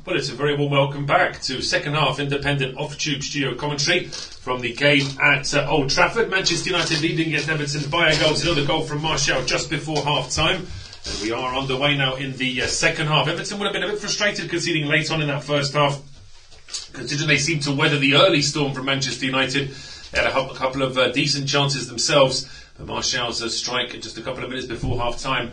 Well, it's a very warm welcome back to second half independent off-tube studio commentary from the game at Old Trafford. Manchester United leading against Everton by a goal to another goal from Martial just before half-time. And we are underway now in the second half. Everton would have been a bit frustrated conceding late on in that first half, considering they seemed to weather the early storm from Manchester United. They had a couple of decent chances themselves. But Martial's strike just a couple of minutes before half-time,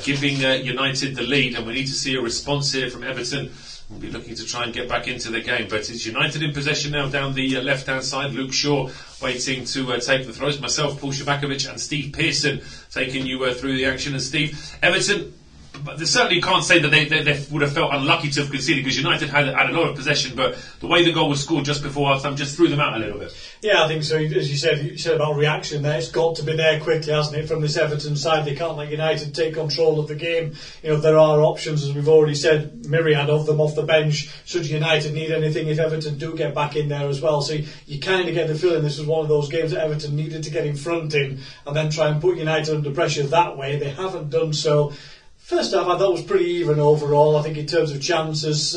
giving United the lead. And we need to see a response here from Everton. We'll be looking to try and get back into the game. But it's United in possession now down the left-hand side. Luke Shaw waiting to take the throws. Myself, Paul Szczerbakowicz and Steve Pearson taking you through the action. And Steve, Everton, but they certainly can't say that they would have felt unlucky to have conceded, because United had a lot of possession, but the way the goal was scored just before half-time just threw them out a little bit. Yeah, I think so. As you said about reaction there, it's got to be there quickly, hasn't it, from this Everton side. They can't let United take control of the game. You know, there are options, as we've already said, myriad of them off the bench, should United need anything, if Everton do get back in there as well. So you kind of get the feeling this was one of those games that Everton needed to get in front in and then try and put United under pressure that way. They haven't done so. First half I thought was pretty even overall. I think in terms of chances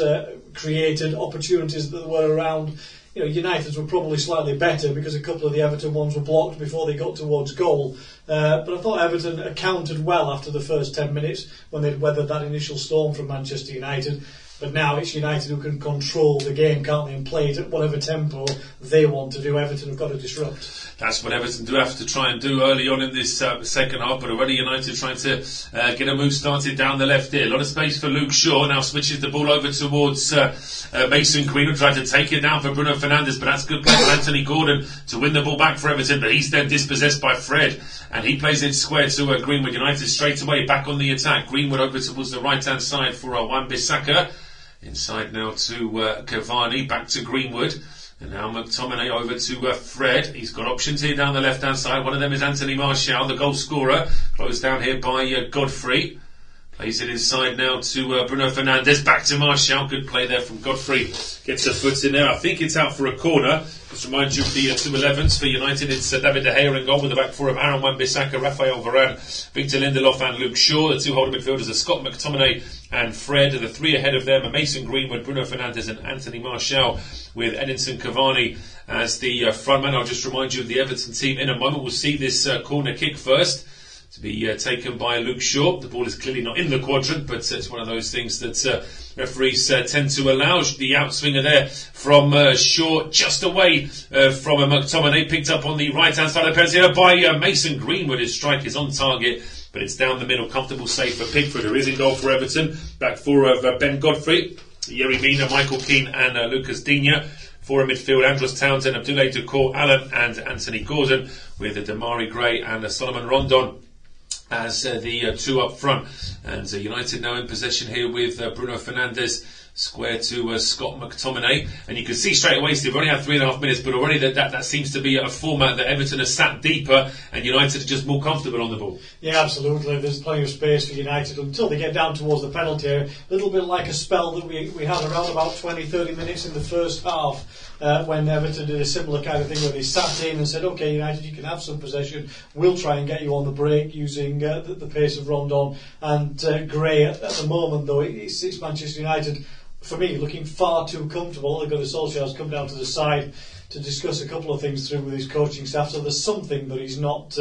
created, opportunities that were around, you know, United's were probably slightly better because a couple of the Everton ones were blocked before they got towards goal. But I thought Everton accounted well after the first 10 minutes when they'd weathered that initial storm from Manchester United. But now it's United who can control the game, can't they, and play it at whatever tempo they want to do. Everton have got to disrupt. That's what Everton do have to try and do early on in this second half, but already United trying to get a move started down the left here. A lot of space for Luke Shaw, now switches the ball over towards Mason Greenwood, trying to take it down for Bruno Fernandes, but that's good play for Anthony Gordon to win the ball back for Everton, but he's then dispossessed by Fred, and he plays it square to Greenwood. United straight away back on the attack. Greenwood over towards the right-hand side for Wan-Bissaka. Inside now to Cavani, back to Greenwood. And now McTominay over to Fred. He's got options here down the left-hand side. One of them is Anthony Martial, the goal scorer. Closed down here by Godfrey. Plays it inside now to Bruno Fernandes. Back to Martial. Good play there from Godfrey. Gets a foot in there. I think it's out for a corner. Just remind you of the 2 11s for United. It's David De Gea in goal with the back four of Aaron Wan-Bissaka, Raphael Varane, Victor Lindelof and Luke Shaw. The two holding midfielders are Scott McTominay and Fred. The three ahead of them are Mason Greenwood, Bruno Fernandes and Anthony Martial, with Edinson Cavani as the frontman. I'll just remind you of the Everton team in a moment. We'll see this corner kick first, to be taken by Luke Shaw. The ball is clearly not in the quadrant, but it's one of those things that referees tend to allow. The outswinger there from Shaw, just away from McTominay, picked up on the right-hand side of the penalty by Mason Greenwood. His strike is on target, but it's down the middle. Comfortable save for Pickford, who is in goal for Everton. Back four of Ben Godfrey, Yerry Mina, Michael Keane and Lucas Digne. For a midfield, Andros Townsend, Abdoulaye Doucouré, Allen and Anthony Gordon, with Damari Gray and Solomon Rondon as the two up front. And United now in possession here with Bruno Fernandes square to Scott McTominay. And you can see straight away, Steve, we've only had 3.5 minutes, but already that seems to be a format that Everton has sat deeper and United are just more comfortable on the ball. Yeah, absolutely. There's plenty of space for United until they get down towards the penalty area. A little bit like a spell that we had around about 20-30 minutes in the first half. When Everton did a similar kind of thing where they sat in and said, OK, United, you can have some possession, we'll try and get you on the break using the pace of Rondon and Gray. At the moment, though, it's Manchester United, for me, looking far too comfortable. They've got Solskjaer's come down to the side to discuss a couple of things through with his coaching staff, so there's something that he's not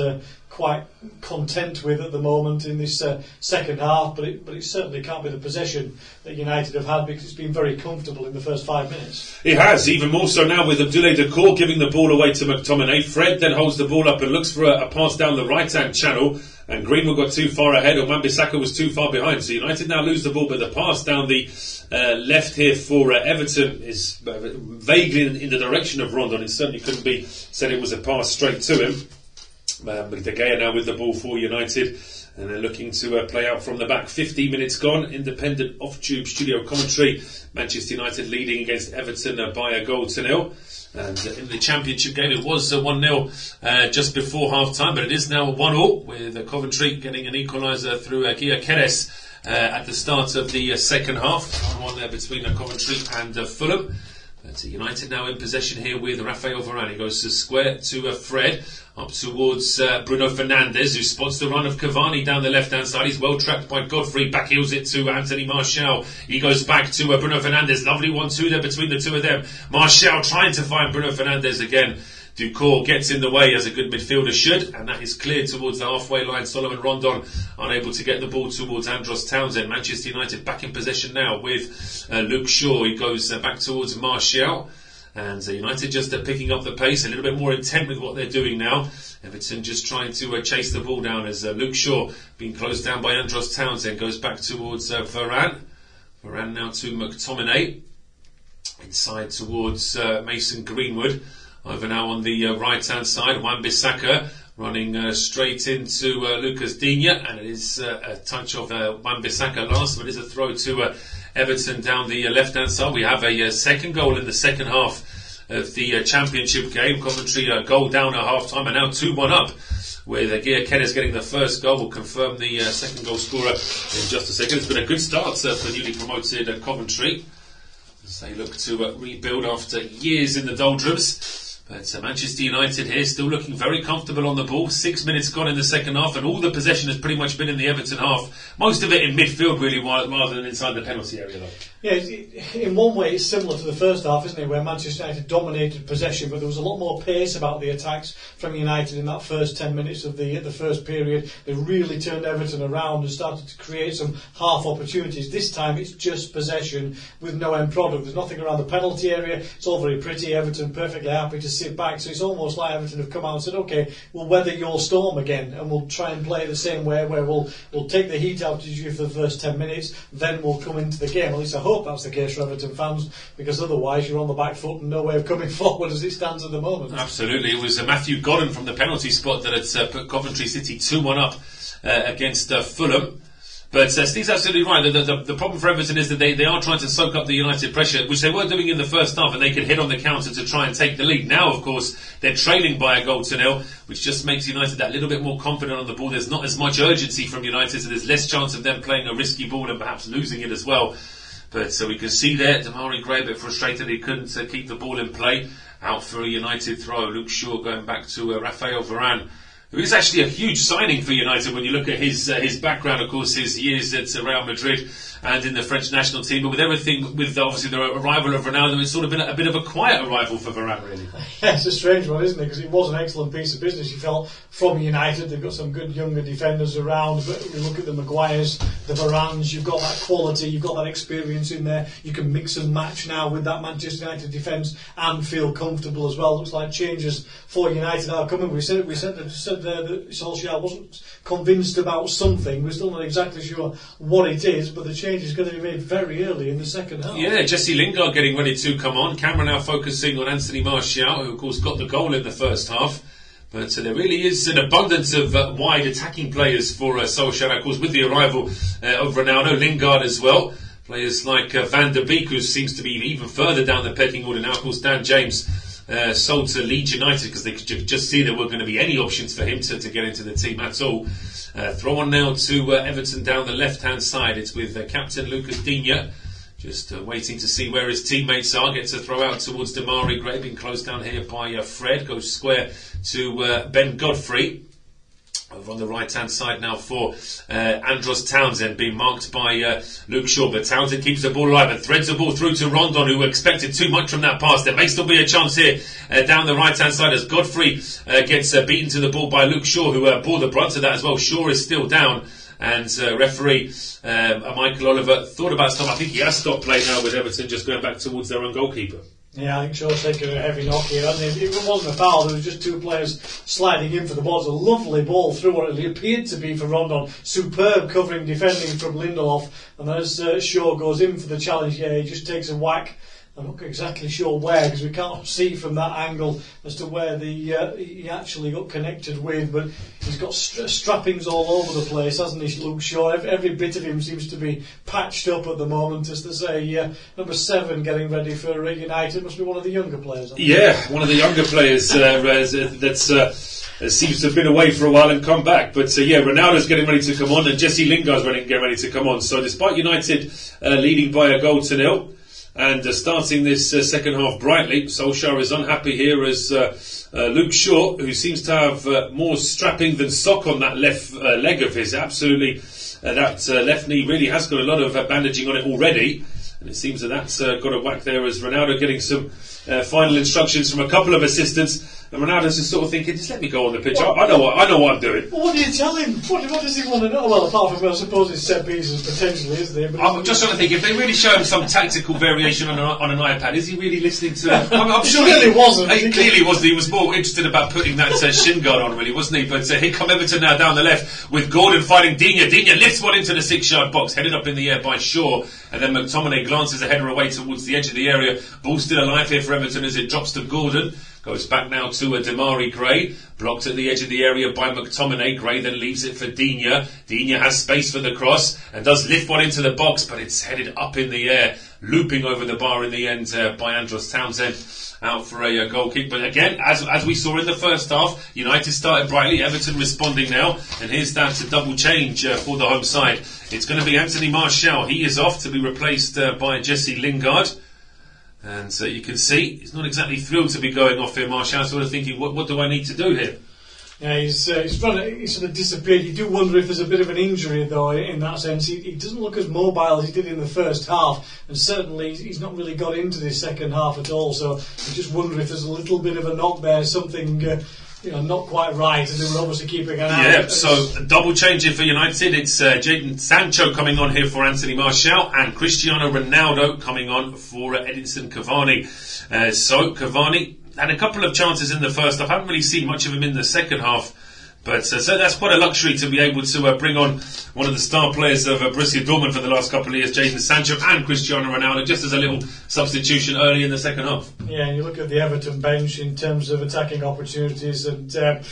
quite content with at the moment in this second half, but it certainly can't be the possession that United have had, because it's been very comfortable in the first 5 minutes. It has, even more so now with Abdoulaye Doucouré giving the ball away to McTominay. Fred then holds the ball up and looks for a pass down the right-hand channel, and Greenwood got too far ahead, and Wan-Bissaka was too far behind. So United now lose the ball, but the pass down the left here for Everton is vaguely in the direction of Rondon. It certainly couldn't be said it was a pass straight to him. But De Gea now with the ball for United, and they're looking to play out from the back. 15 minutes gone. Independent off-tube studio commentary. Manchester United leading against Everton by a goal to 0. And in the Championship game, it was 1-0 just before half-time, but it is now 1-0, with Coventry getting an equaliser through Gyökeres at the start of the second half. 1-1 there between Coventry and Fulham. United now in possession here with Rafael Varane. He goes to square to Fred, up towards Bruno Fernandes, who spots the run of Cavani down the left-hand side. He's well trapped by Godfrey, back heels it to Anthony Martial. He goes back to Bruno Fernandes. Lovely 1-2 there between the two of them. Martial trying to find Bruno Fernandes again. Ducour gets in the way, as a good midfielder should, and that is cleared towards the halfway line. Solomon Rondon unable to get the ball towards Andros Townsend. Manchester United back in possession now with Luke Shaw. He goes back towards Martial, and United just picking up the pace, a little bit more intent with what they're doing now. Everton just trying to chase the ball down as Luke Shaw being closed down by Andros Townsend. Goes back towards Varane. Varane now to McTominay. Inside towards Mason Greenwood. Over now on the right-hand side, Wan-Bissaka running straight into Lucas Digne, and it is a touch of Wan-Bissaka last, but it is a throw to Everton down the left-hand side. We have a second goal in the second half of the Championship game. Coventry goal down at half-time, and now 2-1 up, with Gia Kennis getting the first goal. We'll confirm the second goal scorer in just a second. It's been a good start for newly promoted Coventry, as they look to rebuild after years in the doldrums. But Manchester United here still looking very comfortable on the ball. 6 minutes gone in the second half, and all the possession has pretty much been in the Everton half. Most of it in midfield, really, rather than inside the penalty area, though. Yeah, in one way it's similar to the first half, isn't it, where Manchester United dominated possession, but there was a lot more pace about the attacks from United in that first 10 minutes of the first period. They really turned Everton around and started to create some half opportunities. This time it's just possession with no end product. There's nothing around the penalty area. It's all very pretty. Everton perfectly happy to sit back, so it's almost like Everton have come out and said, okay, we'll weather your storm again, and we'll try and play the same way, where we'll take the heat out of you for the first 10 minutes, then we'll come into the game. At least I hope that's the case for Everton fans, because otherwise you're on the back foot and no way of coming forward as it stands at the moment. Absolutely. It was Matthew Godden from the penalty spot that had put Coventry City 2-1 up against Fulham. But Steve's absolutely right. The problem for Everton is that they are trying to soak up the United pressure, which they were doing in the first half, and they could hit on the counter to try and take the lead. Now, of course, they're trailing by 1-0, which just makes United that little bit more confident on the ball. There's not as much urgency from United, so there's less chance of them playing a risky ball and perhaps losing it as well. But so we can see there, Damari Gray a bit frustrated he couldn't keep the ball in play. Out for a United throw. Luke Shaw going back to Rafael Varane, who is actually a huge signing for United when you look at his background, of course, his years at Real Madrid and in the French national team. But with everything, with obviously the arrival of Ronaldo, it's sort of been a bit of a quiet arrival for Varane, really. Yeah, it's a strange one, isn't it? Because it was an excellent piece of business, you felt, from United. They've got some good younger defenders around, but you look at the Maguires, the Varanes, you've got that quality, you've got that experience in there. You can mix and match now with that Manchester United defence and feel comfortable as well. Looks like changes for United are coming. We said there that Solskjaer wasn't convinced about something. We're still not exactly sure what it is, but the change is going to be made very early in the second half. Yeah, Jesse Lingard getting ready to come on. Camera now focusing on Anthony Martial, who of course got the goal in the first half. But there really is an abundance of wide attacking players for Solskjaer, of course, with the arrival of Ronaldo, Lingard as well. Players like Van der Beek, who seems to be even further down the pecking order now. Of course, Dan James sold to Leeds United because they could just see there weren't going to be any options for him to get into the team at all. Throw on now to Everton down the left-hand side. It's with Captain Lucas Digne, just waiting to see where his teammates are. Gets a throw out towards Damari Gray, being closed down here by Fred. Goes square to Ben Godfrey. Over on the right-hand side now for Andros Townsend, being marked by Luke Shaw. But Townsend keeps the ball alive and threads the ball through to Rondon, who expected too much from that pass. There may still be a chance here down the right-hand side as Godfrey gets beaten to the ball by Luke Shaw, who bore the brunt of that as well. Shaw is still down. And referee Michael Oliver thought about stopping. I think he has stopped play now with Everton just going back towards their own goalkeeper. Yeah, I think Shaw's taken a heavy knock here. It wasn't a foul, there was just two players sliding in for the ball. It's a lovely ball through what it appeared to be for Rondon. Superb covering, defending from Lindelof. And as Shaw goes in for the challenge, he just takes a whack. I'm not exactly sure where, because we can't see from that angle as to where he actually got connected with, but he's got strappings all over the place, hasn't he, Luke Shaw? Every bit of him seems to be patched up at the moment, as they say. Number 7 getting ready for United must be one of the younger players. Yeah, one of the younger players seems to have been away for a while and come back. But Ronaldo's getting ready to come on, and Jesse Lingard's getting ready to come on. So despite United leading by 1-0, And starting this second half brightly, Solskjaer is unhappy here as Luke Shaw, who seems to have more strapping than sock on that left leg of his. Absolutely, that left knee really has got a lot of bandaging on it already. And it seems that that's got a whack there as Ronaldo getting some final instructions from a couple of assistants. And Ronaldo's just sort of thinking, just let me go on the pitch. I know what I'm doing. Well, what do you tell him? What does he want to know? Well, apart from, I suppose, it's set pieces potentially, isn't it? But I'm just trying to think, if they really show him some tactical variation on an iPad, is he really listening to it? I'm sure he clearly wasn't. He clearly wasn't. He was more interested about putting that shin guard on, really, wasn't he? But here come Everton now down the left with Gordon fighting Digne. Digne lifts one into the 6-yard box, headed up in the air by Shaw. And then McTominay glances a header away towards the edge of the area. Ball still alive here for Everton as it drops to Gordon. Goes back now to Demarai Gray. Blocked at the edge of the area by McTominay. Gray then leaves it for Digne. Digne has space for the cross and does lift one into the box, but it's headed up in the air, looping over the bar in the end by Andros Townsend. Out for a goal kick. But again, as we saw in the first half, United started brightly, Everton responding now. And here's that double change for the home side. It's going to be Anthony Martial. He is off to be replaced by Jesse Lingard. And you can see he's not exactly thrilled to be going off here. Martial sort of thinking, what do I need to do here? Yeah, he's sort of disappeared. You do wonder if there's a bit of an injury, though, in that sense. He doesn't look as mobile as he did in the first half, and certainly he's not really got into this second half at all. So you just wonder if there's a little bit of a knock there, something not quite right, and they were obviously keeping an eye. Yeah, so double change here for United. It's Jadon Sancho coming on here for Anthony Martial, and Cristiano Ronaldo coming on for Edinson Cavani. So Cavani had a couple of chances in the first half. I haven't really seen much of him in the second half. But so that's quite a luxury to be able to bring on one of the star players of Borussia Dortmund for the last couple of years, Jadon Sancho and Cristiano Ronaldo, just as a little substitution early in the second half. Yeah, and you look at the Everton bench in terms of attacking opportunities, and a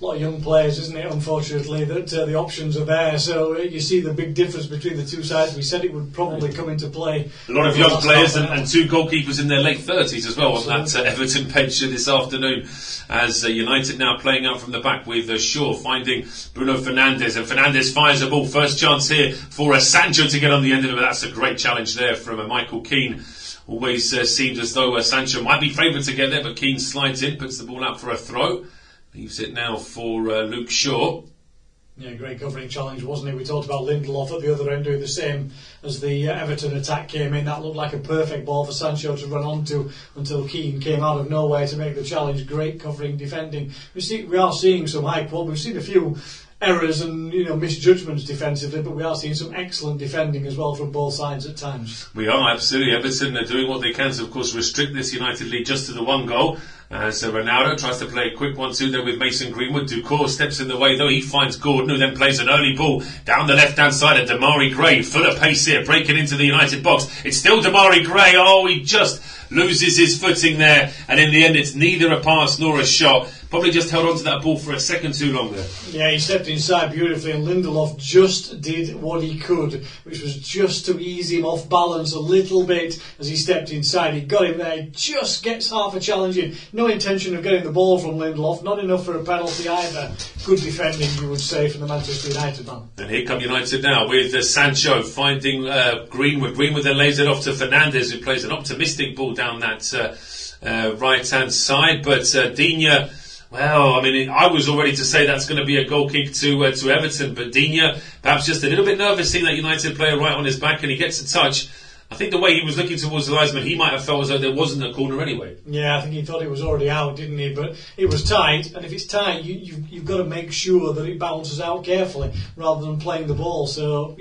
lot of young players, isn't it, unfortunately, that the options are there. So you see the big difference between the two sides. We said it would probably come into play. A lot of young players and two goalkeepers in their late 30s as well on that Everton bench this afternoon, as United now playing out from the back with Shaw finding Bruno Fernandes, and Fernandes fires a ball. First chance here for Sancho to get on the end of it. That's a great challenge there from Michael Keane. Always seemed as though Sancho might be favoured to get there, but Keane slides in, puts the ball out for a throw. Leaves it now for Luke Shaw. Yeah, great covering challenge, wasn't it? We talked about Lindelof at the other end doing the same as the Everton attack came in. That looked like a perfect ball for Sancho to run onto until Keane came out of nowhere to make the challenge. Great covering, defending. We are seeing some high quality. We've seen a few errors and misjudgments defensively, but we are seeing some excellent defending as well from both sides at times. We are, absolutely. Everton are doing what they can to, of course, restrict this United lead just to the one goal. So Ronaldo tries to play a quick 1-2 there with Mason Greenwood. Ducour steps in the way though. He finds Gordon, who then plays an early ball down the left-hand side of Demarai Gray. Full of pace here, breaking into the United box. It's still Demarai Gray. Oh, he just loses his footing there. And in the end, it's neither a pass nor a shot. Probably just held on to that ball for a second too long there. Yeah, he stepped inside beautifully, and Lindelof just did what he could, which was just to ease him off balance a little bit as he stepped inside. He got him there, he just gets half a challenge in. No intention of getting the ball from Lindelof, not enough for a penalty either. Good defending, you would say, from the Manchester United man. And here come United now with Sancho finding Greenwood. Greenwood then lays it off to Fernandes, who plays an optimistic ball down that right-hand side. But Digne... Well, I mean, I was already to say that's going to be a goal kick to Everton, but Digne perhaps just a little bit nervous seeing that United player right on his back, and he gets a touch. I think the way he was looking towards the linesman, he might have felt as though there wasn't a corner anyway. Yeah, I think he thought it was already out, didn't he? But it was tight, and if it's tight, you've got to make sure that it bounces out carefully rather than playing the ball. So,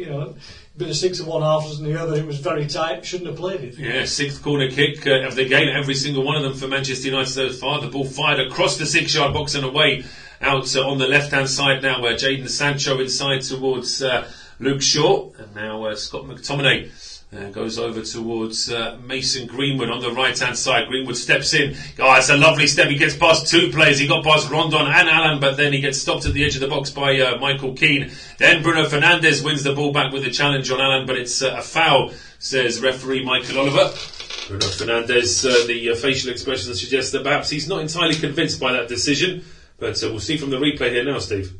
bit of 6 of one, half dozen the other. It was very tight. Shouldn't have played it. Yeah, 6th corner kick of the game. Every single one of them for Manchester United so far. The ball fired across the 6-yard box and away out on the left-hand side now, where Jadon Sancho inside towards Luke Shaw, and now Scott McTominay goes over towards Mason Greenwood on the right-hand side. Greenwood steps in. Oh, it's a lovely step. He gets past two players. He got past Rondon and Allen, but then he gets stopped at the edge of the box by Michael Keane. Then Bruno Fernandes wins the ball back with a challenge on Allen, but it's a foul, says referee Michael Oliver. Bruno Fernandes, the facial expression suggests that perhaps he's not entirely convinced by that decision, but we'll see from the replay here now, Steve.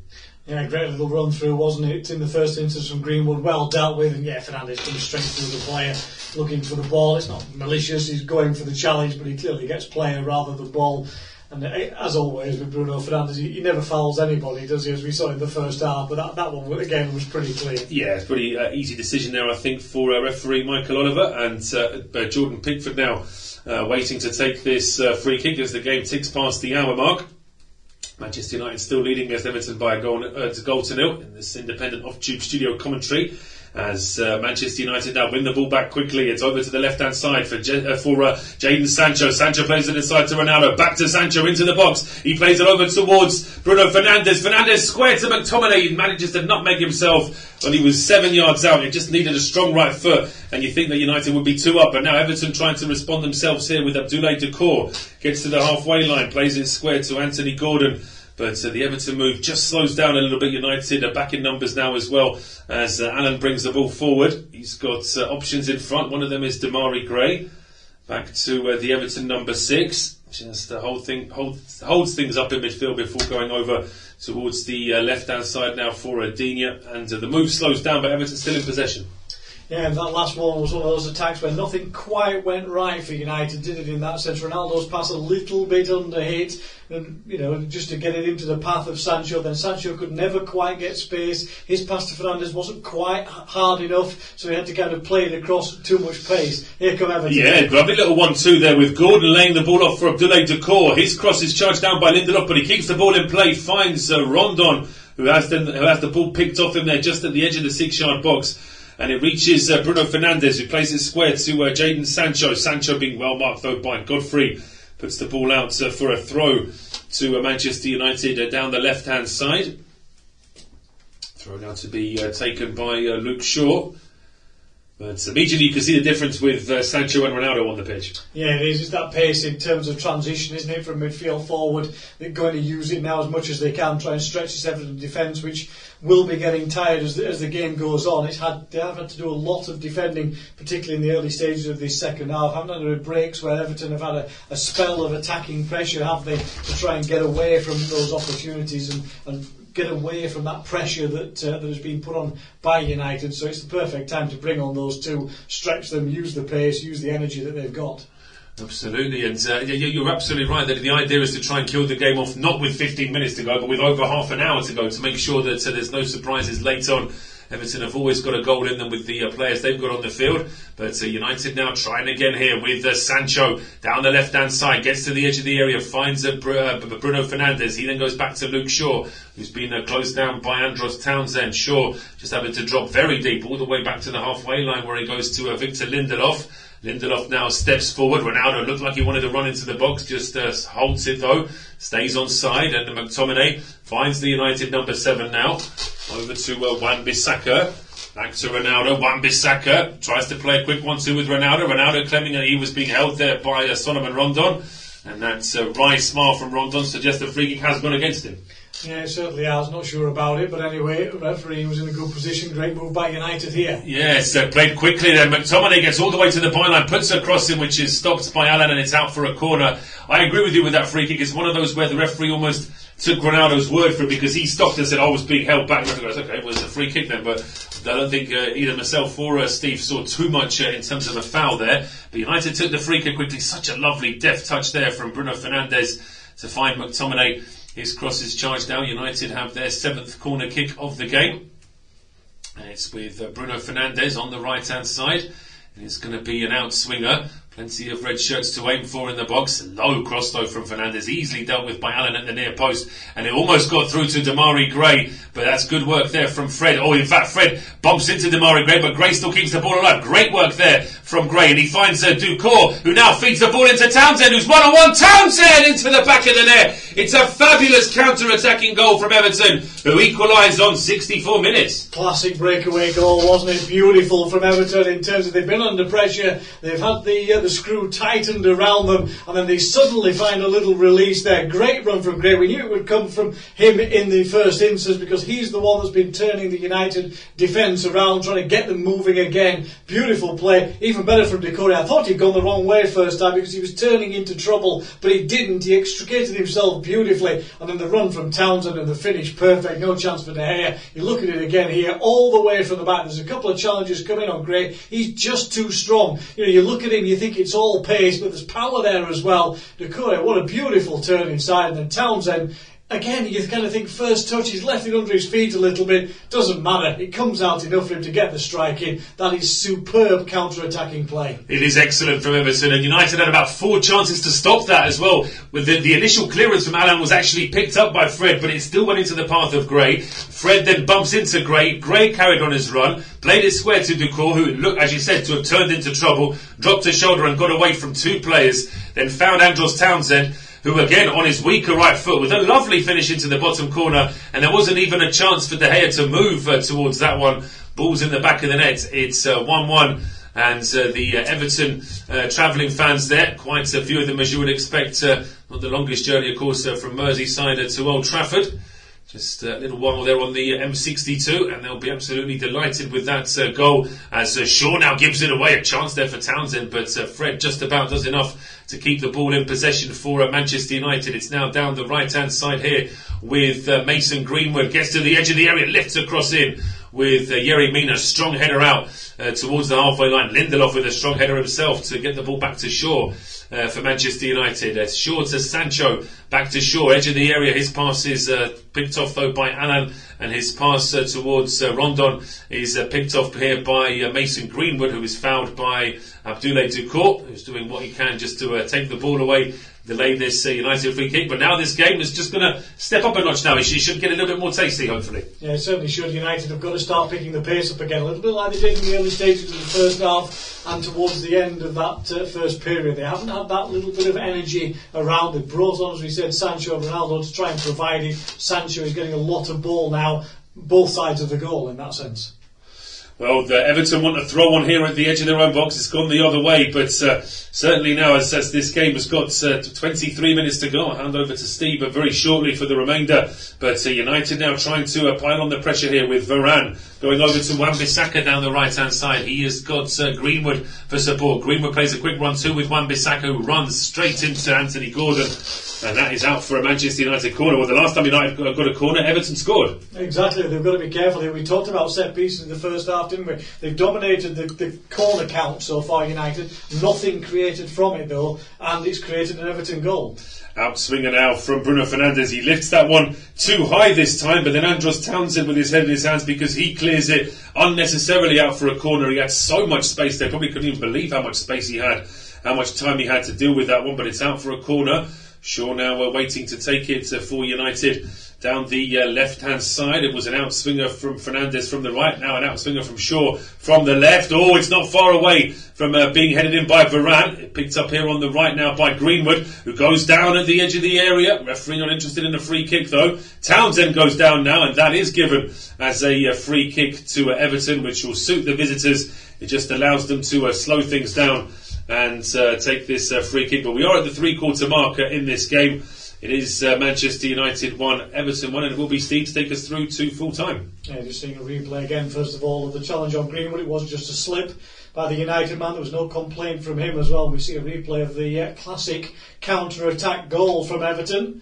Yeah, great little run through, wasn't it, in the first instance from Greenwood, well dealt with, and Fernandes comes straight through the player, looking for the ball. It's not malicious, he's going for the challenge, but he clearly gets player rather than ball. And as always with Bruno Fernandes, he never fouls anybody, does he, as we saw in the first half, but that one again was pretty clear. Yeah, it's a pretty easy decision there, I think, for referee Michael Oliver, and Jordan Pickford now waiting to take this free kick as the game ticks past the hour mark. Manchester United still leading against Everton by a goal to nil in this independent off-tube studio commentary. As Manchester United now win the ball back quickly. It's over to the left-hand side for Jadon Sancho. Sancho plays it inside to Ronaldo. Back to Sancho into the box. He plays it over towards Bruno Fernandes. Fernandes square to McTominay. He manages to nutmeg himself when he was 7 yards out. He just needed a strong right foot. And you think that United would be 2 up. But now Everton trying to respond themselves here with Abdoulaye Doucouré. Gets to the halfway line. Plays it square to Anthony Gordon. But the Everton move just slows down a little bit. United are back in numbers now as well as Alan brings the ball forward. He's got options in front. One of them is Demarai Gray. Back to the Everton number 6. Just holds things up in midfield before going over towards the left-hand side now for Digne. And the move slows down, but Everton still in possession. Yeah, and that last one was one of those attacks where nothing quite went right for United, did it, in that sense? Ronaldo's pass a little bit under hit, and just to get it into the path of Sancho. Then Sancho could never quite get space. His pass to Fernandes wasn't quite hard enough, so he had to kind of play it across too much pace. Here come Everton. Yeah, lovely little 1-2 there with Gordon laying the ball off for Abdoulaye Doucouré. His cross is charged down by Lindelof, but he keeps the ball in play, finds Rondon, who has the ball picked off him there just at the edge of the 6-yard box. And it reaches Bruno Fernandes, who plays it square to Jadon Sancho. Sancho being well marked though by Godfrey. Puts the ball out for a throw to Manchester United down the left-hand side. Throw now to be taken by Luke Shaw. But immediately you can see the difference with Sancho and Ronaldo on the pitch. Yeah, it is. It's that pace in terms of transition, isn't it, from midfield forward. They're going to use it now as much as they can, try and stretch this Everton defence, which will be getting tired as the game goes on. They have had to do a lot of defending, particularly in the early stages of this second half. Haven't had any breaks where Everton have had a spell of attacking pressure, have they, to try and get away from those opportunities and get away from that pressure that has been put on by United. So it's the perfect time to bring on those two, stretch them, use the pace, use the energy that they've got. Absolutely, and you're absolutely right that the idea is to try and kill the game off, not with 15 minutes to go, but with over half an hour to go, to make sure that there's no surprises late on. Everton have always got a goal in them with the players they've got on the field, but United now trying again here with Sancho down the left-hand side, gets to the edge of the area, finds Bruno Fernandes. He then goes back to Luke Shaw, who's been closed down by Andros Townsend. Shaw just having to drop very deep all the way back to the halfway line, where he goes to Victor Lindelof. Lindelof now steps forward. Ronaldo looked like he wanted to run into the box, just holds it though, stays on side, and McTominay finds the United number 7 now. Over to Wan-Bissaka. Back to Ronaldo. Wan-Bissaka tries to play a quick 1-2 with Ronaldo. Ronaldo claiming that he was being held there by Solomon Rondon. And that wry smile from Rondon suggests the free kick has gone against him. Yeah, it certainly has. Not sure about it, but anyway, the referee was in a good position. Great move by United here. Yes, played quickly then. McTominay gets all the way to the byline, puts a cross in, which is stopped by Allen, and it's out for a corner. I agree with you with that free kick. It's one of those where the referee almost took Ronaldo's word for it, because he stopped and said, I was being held back. The referee goes, okay, well, it's a free kick then, but I don't think either myself or Steve saw too much in terms of a foul there. But United took the free kick quickly. Such a lovely deft touch there from Bruno Fernandes to find McTominay. His cross is charged down. United have their 7th corner kick of the game. And it's with Bruno Fernandes on the right-hand side. And it's going to be an outswinger. Plenty of red shirts to aim for in the box. Low cross though from Fernandes, easily dealt with by Allen at the near post, and it almost got through to Demarai Gray, but that's good work there from Fred. Oh, in fact, Fred bumps into Demarai Gray, but Gray still keeps the ball alive. Great work there from Gray, and he finds Doucouré, who now feeds the ball into Townsend, who's one-on-one. Townsend into the back of the net. It's a fabulous counter-attacking goal from Everton, who equalised on 64 minutes. Classic breakaway goal, wasn't it? Beautiful from Everton in terms of they've been under pressure. They've had the the screw tightened around them, and then they suddenly find a little release there. Great run from Gray. We knew it would come from him in the first instance because he's the one that's been turning the United defence around, trying to get them moving again. Beautiful play. Even better from Decore. I thought he'd gone the wrong way first time because he was turning into trouble, but he didn't. He extricated himself beautifully, and then the run from Townsend and the finish perfect. No chance for De Gea. You look at it again here, all the way from the back. There's a couple of challenges coming on Gray. He's just too strong. You know, you look at him, you think it's all pace, but there's power there as well. Decore, what a beautiful turn inside, and then Townsend. Again, you kind of think first touch, he's left it under his feet a little bit. Doesn't matter. It comes out enough for him to get the strike in. That is superb counter-attacking play. It is excellent from Everton, and United had about 4 chances to stop that as well. With the initial clearance from Alan was actually picked up by Fred, but it still went into the path of Gray. Fred then bumps into Gray. Gray carried on his run, played it square to Ducour, who looked, as you said, to have turned into trouble, dropped his shoulder and got away from 2 players, then found Andros Townsend, who again on his weaker right foot with a lovely finish into the bottom corner, and there wasn't even a chance for De Gea to move towards that one. Ball's in the back of the net. It's 1-1, and the Everton travelling fans there, quite a few of them as you would expect, not the longest journey of course from Merseyside to Old Trafford. Just a little while there on the M62, and they'll be absolutely delighted with that goal as Shaw now gives it away. A chance there for Townsend, but Fred just about does enough to keep the ball in possession for Manchester United. It's now down the right-hand side here with Mason Greenwood. Gets to the edge of the area, lifts across in with Yerry Mina. Strong header out towards the halfway line. Lindelof with a strong header himself to get the ball back to Shaw. For Manchester United. Shaw to Sancho, back to Shaw, edge of the area. His pass is picked off though by Alan, and his pass towards Rondon is picked off here by Mason Greenwood, who is fouled by Abdoulaye Doucouré, who's doing what he can just to take the ball away, delay this United free kick. But now this game is just going to step up a notch now. It should get a little bit more tasty, hopefully. Yeah, it certainly should. United have got to start picking the pace up again, a little bit like they did in the early stages of the first half and towards the end of that first period. They haven't had that little bit of energy around. They brought on, as we said, Sancho and Ronaldo to try and provide it. Sancho is getting a lot of ball now, both sides of the goal in that sense. Well, the Everton want to throw one here at the edge of their own box. It's gone the other way, but certainly now, as this game has got 23 minutes to go, I'll hand over to Steve very shortly for the remainder. But United now trying to pile on the pressure here with Varane going over to Wan-Bissaka down the right-hand side. He has got Greenwood for support. Greenwood plays a quick run too with Wan-Bissaka, who runs straight into Anthony Gordon. And that is out for a Manchester United corner. Well, the last time United got a corner, Everton scored. Exactly, they've got to be careful here. We talked about set pieces in the first half, didn't we? They've dominated the corner count so far, United. Nothing created from it, though, and it's created an Everton goal. Outswinger now from Bruno Fernandes. He lifts that one too high this time, but then Andros Townsend with his head in his hands because he clears it unnecessarily out for a corner. He had so much space there, probably couldn't even believe how much space he had, how much time he had to deal with that one, but it's out for a corner. Shaw now waiting to take it for United down the left-hand side. It was an outswinger from Fernandes from the right, now an outswinger from Shaw from the left. Oh, it's not far away from being headed in by Varane. It picked up here on the right now by Greenwood, who goes down at the edge of the area. Referee not interested in a free kick though. Townsend goes down now, and that is given as a free kick to Everton, which will suit the visitors. It just allows them to slow things down and take this free kick. But we are at the 3-quarter marker in this game. It is Manchester United 1, Everton 1, and it will be Steve to take us through to full time. Yeah, just seeing a replay again, first of all, of the challenge on Greenwood. It was just a slip by the United man. There was no complaint from him as well. We see a replay of the classic counter-attack goal from Everton.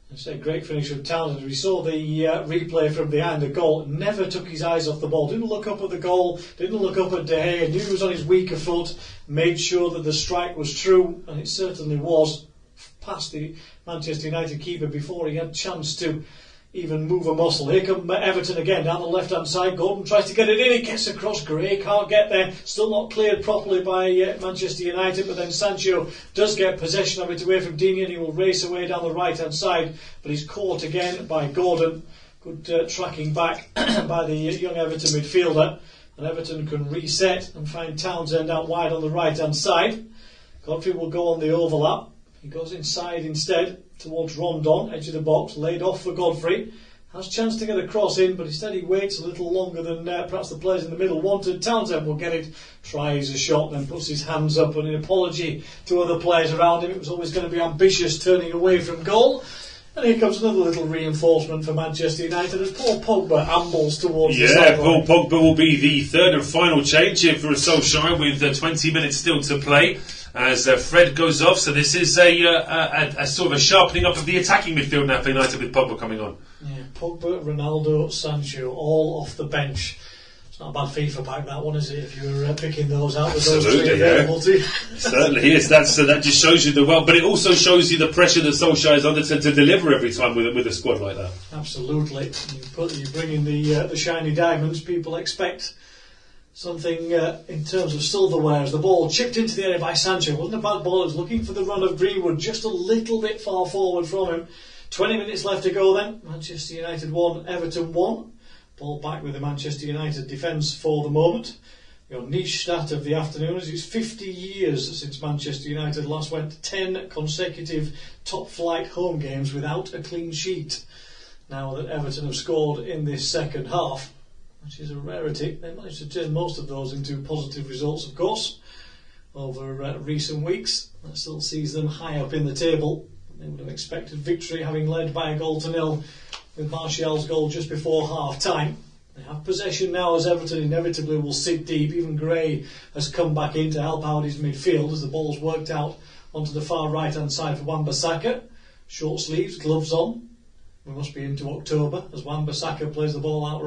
It's a great finish from Townsend. We saw the replay from behind the goal. Never took his eyes off the ball. Didn't look up at the goal. Didn't look up at De Gea. Knew he was on his weaker foot. Made sure that the strike was true, and it certainly was. Past the Manchester United keeper before he had a chance to even move a muscle. Here come Everton again down the left-hand side. Gordon tries to get it in. He gets across. Gray can't get there. Still not cleared properly by Manchester United. But then Sancho does get possession of it away from Dini, and he will race away down the right-hand side. But he's caught again by Gordon. Good tracking back by the young Everton midfielder. And Everton can reset and find Townsend out wide on the right-hand side. Godfrey will go on the overlap. He goes inside instead towards Rondon, edge of the box, laid off for Godfrey. Has a chance to get a cross in, but instead he waits a little longer than perhaps the players in the middle wanted. Townsend will get it, tries a shot, then puts his hands up, and an apology to other players around him. It was always going to be ambitious, turning away from goal. And here comes another little reinforcement for Manchester United as Paul Pogba ambles towards the sideline. Paul Pogba will be the third and final change here for Solskjaer with 20 minutes still to play as Fred goes off. So this is a sort of a sharpening up of the attacking midfield now for United with Pogba coming on. Yeah, Pogba, Ronaldo, Sancho, all off the bench. It's not a bad FIFA pack, that one, is it? If you're picking those out with those three available to you. Certainly is. That just shows you the well, but it also shows you the pressure that Solskjaer is under to deliver every time with a squad like that. Absolutely. You bring in the shiny diamonds. People expect something in terms of silverware. As the ball chipped into the area by Sancho, wasn't a bad ball. It was looking for the run of Greenwood, just a little bit far forward from him. 20 minutes left to go then. Manchester United 1, Everton 1. Ball back with the Manchester United defence for the moment. Your niche stat of the afternoon is it's 50 years since Manchester United last went to 10 consecutive top-flight home games without a clean sheet. Now that Everton have scored in this second half, which is a rarity, they managed to turn most of those into positive results, of course, over recent weeks. That still sees them high up in the table. They would have expected victory, having led by a 1-0 with Martial's goal just before half-time. They have possession now as Everton inevitably will sit deep. Even Gray has come back in to help out his midfield as the ball's worked out onto the far right-hand side for Wan-Bissaka. Short sleeves, gloves on. We must be into October as Wan-Bissaka plays the ball out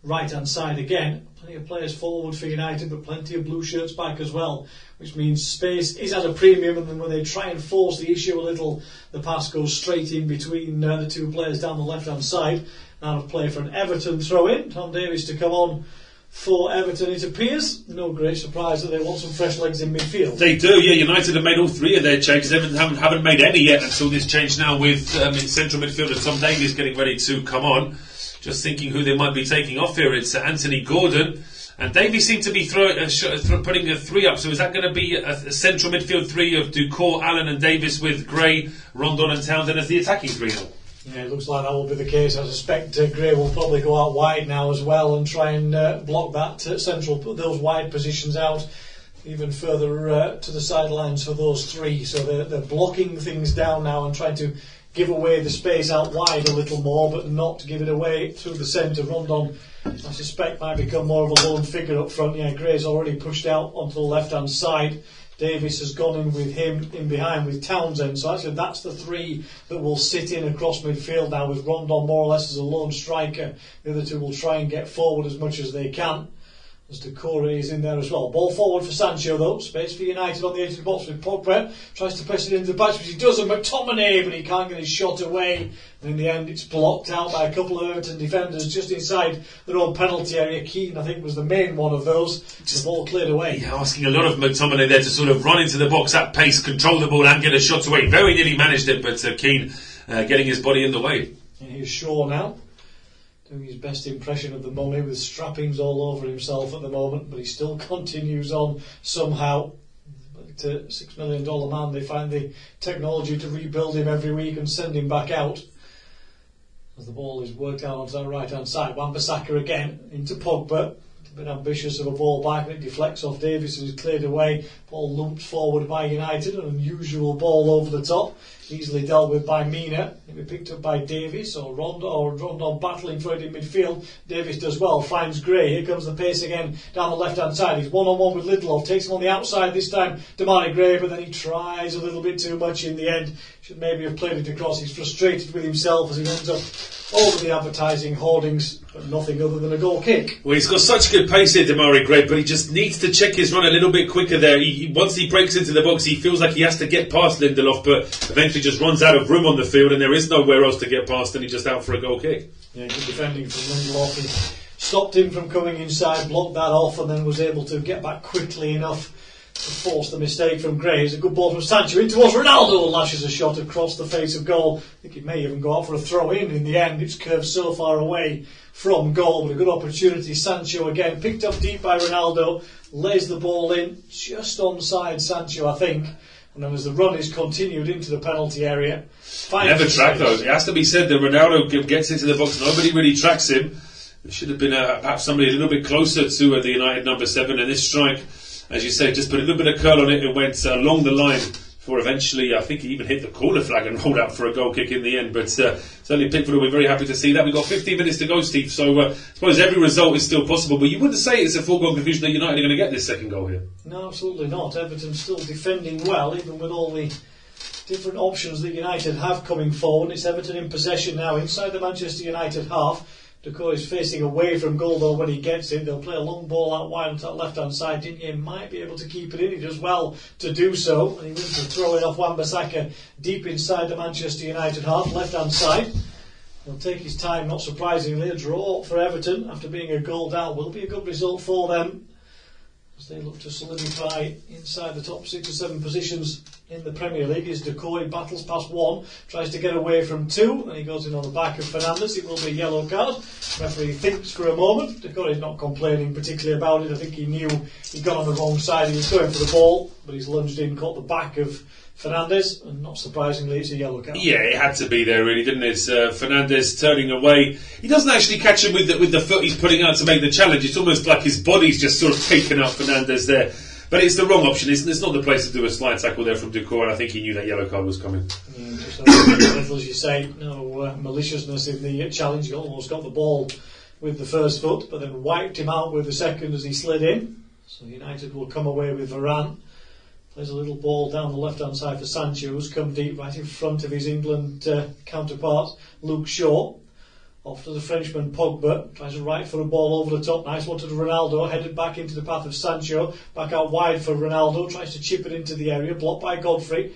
right-hand side again. Plenty of players forward for United, but plenty of blue shirts back as well, which means space is at a premium, and then when they try and force the issue a little, the pass goes straight in between the two players down the left-hand side. Out of play for an Everton throw-in. Tom Davies to come on for Everton, it appears. No great surprise that they want some fresh legs in midfield. They do, yeah. United have made all three of their changes. Everton haven't made any yet until this change now with in central midfielder Tom Davies getting ready to come on. Just thinking who they might be taking off here. It's Anthony Gordon. And Davies seemed to be putting a three up. So is that going to be a central midfield three of Ducour, Allen and Davies with Gray, Rondon and Townsend as the attacking three now? Yeah, it looks like that will be the case. I suspect Gray will probably go out wide now as well and try and block that those wide positions out even further to the sidelines for those three. So they're blocking things down now and trying to give away the space out wide a little more, but not give it away through the centre. Rondon, I suspect, might become more of a lone figure up front. Yeah, Gray's already pushed out onto the left-hand side. Davies has gone in with him in behind with Townsend. So actually that's the three that will sit in across midfield now, with Rondon more or less as a lone striker. The other two will try and get forward as much as they can, as Ducour is in there as well. Ball forward for Sancho though. Space for United on the edge of the box with Pogba. Tries to press it into the patch, which he does, and McTominay, but he can't get his shot away. And in the end it's blocked out by a couple of Everton defenders just inside their own penalty area. Keane, I think, was the main one of those. The ball cleared away. Yeah, asking a lot of McTominay there to sort of run into the box at pace, control the ball and get a shot away. Very nearly managed it, but Keane getting his body in the way. And here's Shaw now, doing his best impression of the mummy with strappings all over himself at the moment, but he still continues on somehow. But $6 million man, they find the technology to rebuild him every week and send him back out. As the ball is worked out onto the right-hand side, Wan-Bissaka again into Pogba. A bit ambitious of a ball back, and it deflects off Davies and is cleared away. Ball lumped forward by United, an unusual ball over the top. Easily dealt with by Mina. It'll be picked up by Davies or Rondon battling for it in midfield. Davies does well, finds Gray. Here comes the pace again down the left-hand side. He's one-on-one with Lindelof, takes him on the outside this time, Damari Gray, but then he tries a little bit too much in the end. Should maybe have played it across. He's frustrated with himself as he ends up over the advertising hoardings, but nothing other than a goal kick. Well, he's got such good pace here, Damari Gray, but he just needs to check his run a little bit quicker there. Once he breaks into the box, he feels like he has to get past Lindelof, but eventually just runs out of room on the field, and there is nowhere else to get past, and he's just out for a goal kick. Yeah, good defending from Lindelof. He stopped him from coming inside, blocked that off, and then was able to get back quickly enough to force the mistake from Gray. It's a good ball from Sancho in towards Ronaldo, lashes a shot across the face of goal. I think it may even go out for a throw-in in the end. It's curved so far away from goal, but a good opportunity. Sancho again, picked up deep by Ronaldo, lays the ball in, just onside Sancho, I think. And then as the run is continued into the penalty area, never tracked though. It has to be said that Ronaldo gets into the box. Nobody really tracks him. There should have been perhaps somebody a little bit closer to the United number 7. And this strike, as you say, just put a little bit of curl on it. It went along the line for eventually, I think he even hit the corner flag and rolled out for a goal kick in the end. But certainly Pickford will be very happy to see that. We've got 15 minutes to go, Steve. So I suppose every result is still possible. But you wouldn't say it's a foregone conclusion that United are going to get this second goal here. No, absolutely not. Everton still defending well, even with all the different options that United have coming forward. It's Everton in possession now inside the Manchester United half. Decore is facing away from goal though when he gets it. They'll play a long ball out wide onto that left-hand side. Digne might be able to keep it in. He does well to do so. And he wins the throw-in off Wan-Bissaka deep inside the Manchester United half, left-hand side. He'll take his time, not surprisingly. A draw for Everton after being a goal down will be a good result for them as they look to solidify inside the top 6 or 7 positions in the Premier League. As Decoy battles past 1, tries to get away from 2, and he goes in on the back of Fernandes. It will be a yellow card. The referee thinks for a moment. Decoy is not complaining particularly about it. I think he knew he got on the wrong side. He was going for the ball, but he's lunged in, caught the back of Fernandes, and not surprisingly, it's a yellow card. Yeah, it had to be there, really, didn't it? Fernandes turning away. He doesn't actually catch him with the foot he's putting out to make the challenge. It's almost like his body's just sort of taken out Fernandes there. But it's the wrong option. It's not the place to do a slide tackle there from Decore, and I think he knew that yellow card was coming. Yeah, just little, as you say, no maliciousness in the challenge. He almost got the ball with the first foot, but then wiped him out with the second as he slid in. So United will come away with Varane. Plays a little ball down the left-hand side for Sancho, who's come deep right in front of his England counterpart, Luke Shaw. Off to the Frenchman Pogba, tries to right foot a ball over the top, nice one to Ronaldo, headed back into the path of Sancho, back out wide for Ronaldo, tries to chip it into the area, blocked by Godfrey.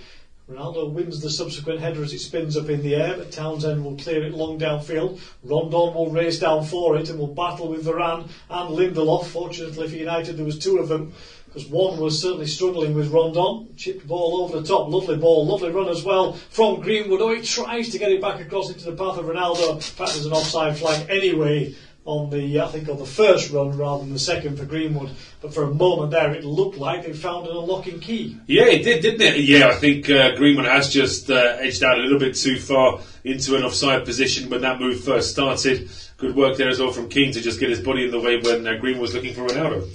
Ronaldo wins the subsequent header as it spins up in the air, but Townsend will clear it long downfield. Rondon will race down for it and will battle with Varane and Lindelof. Fortunately for United, there was 2 of them, because one was certainly struggling with Rondon. Chipped ball over the top, lovely ball, lovely run as well from Greenwood. Oh, he tries to get it back across into the path of Ronaldo. In fact, there's an offside flag anyway on the first run rather than the second for Greenwood. But for a moment there, it looked like they found an unlocking key. Yeah, it did, didn't it? Yeah, I think Greenwood has just edged out a little bit too far into an offside position when that move first started. Good work there as well from Keane to just get his body in the way when Greenwood was looking for Ronaldo.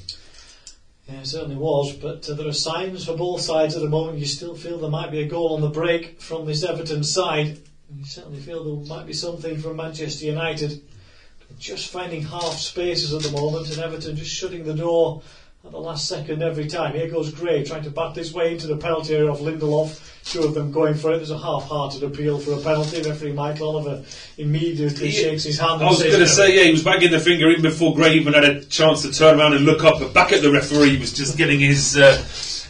Yeah, it certainly was, but there are signs for both sides at the moment. You still feel there might be a goal on the break from this Everton side. You certainly feel there might be something from Manchester United. Just finding half spaces at the moment, and Everton just shutting the door at the last second every time. Here goes Gray trying to bat his way into the penalty area of Lindelof. 2 of them going for it. There's a half-hearted appeal for a penalty. Referee Michael Oliver immediately shakes his hand. I was going to say, yeah, he was wagging the finger in before Gray even had a chance to turn around and look up. But back at the referee, he was just getting his